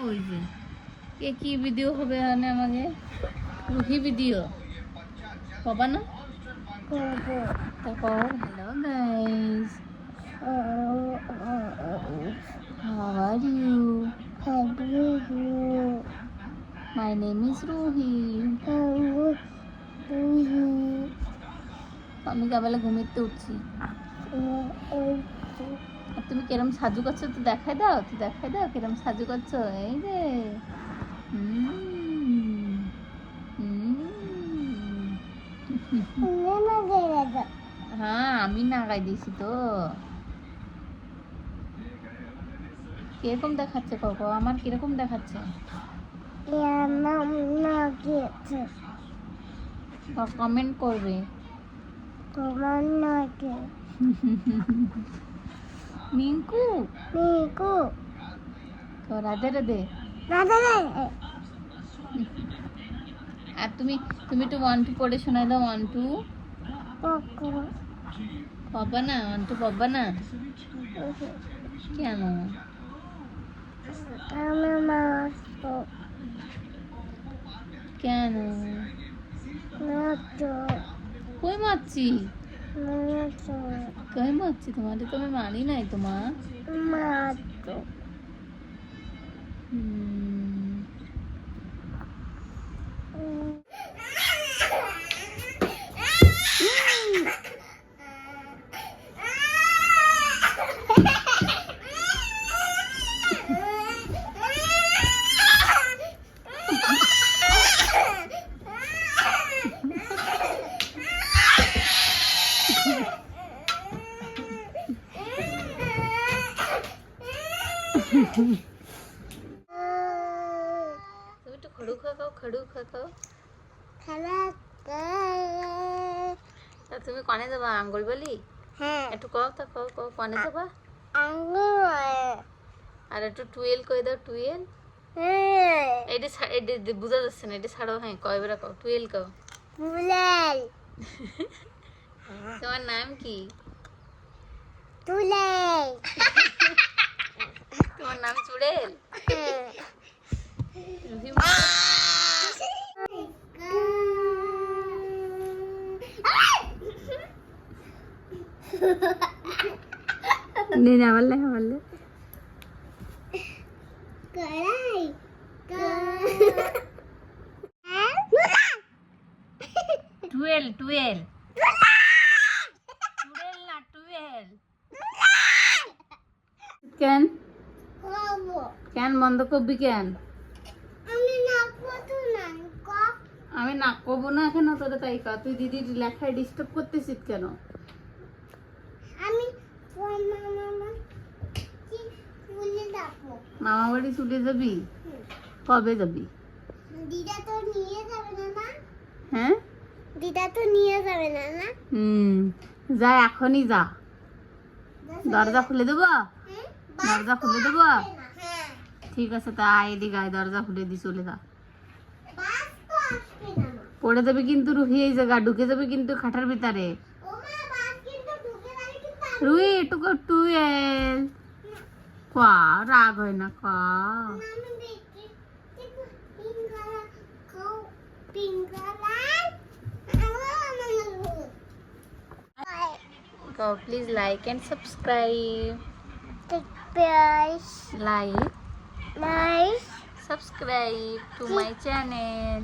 ওই যে কে কি ভিডিও হবে মানে আমাকে রুহি ভিডিও পাবা না তারপর hello guys how are you my name is Ruhi আমি কাবেলা ঘুমিতে উঠছি আর তুমি কেরম সাজু করছো তো দেখাই দাও কেরম সাজু করছো এই যে হ্যাঁ আমি নাগাই দিয়েছি তো কিরকম দেখাচ্ছে কাকু আমার কিরকম দেখাচ্ছে কমেন্ট করবে মিঙ্কু তো রাধে রাধে আর তুমি একটু 1 2 পড়ে শোনাই দাও 1 2 পাবা না 1 2 পাবা না কেন কেন কই মারছি তোমাদের তো আমি মারি নাই তোমার তুমি একটু খড়ু খাও তুমি কনে যাবা আঙ্গুল বলি একটু কও তো কও কনে যাবা আর একটু টুয়েল কই দাও টুয়েল এটা বুঝা যাচ্ছে না এটা ছাড়াও হ্যাঁ কয়বার কও টুয়েল কও তোমার নাম কি তোমার নাম চুড়েল नहीं हवाले টুয়েল না টুয়েল কেন বন্ধ করবি কেন আমি না করবো না কেন তোরা তাই কা তুই দিদির লেখায় ডিস্টার্ব করতেছিস কেন মামা বাড়ি ছুটে যাবি কবে যাবি হ্যাঁ যা এখনই যা দরজা খুলে দেবো ঠিক আছে তা এদিকে আয় দরজা খুলে দি চলে যা পড়ে যাবে কিন্তু রুহি এই জায়গা ঢুকে যাবে কিন্তু খাটার ভিতরে রুহি টুকু টুয়েল কা রাগ হয় না কা please like and subscribe like subscribe to my channel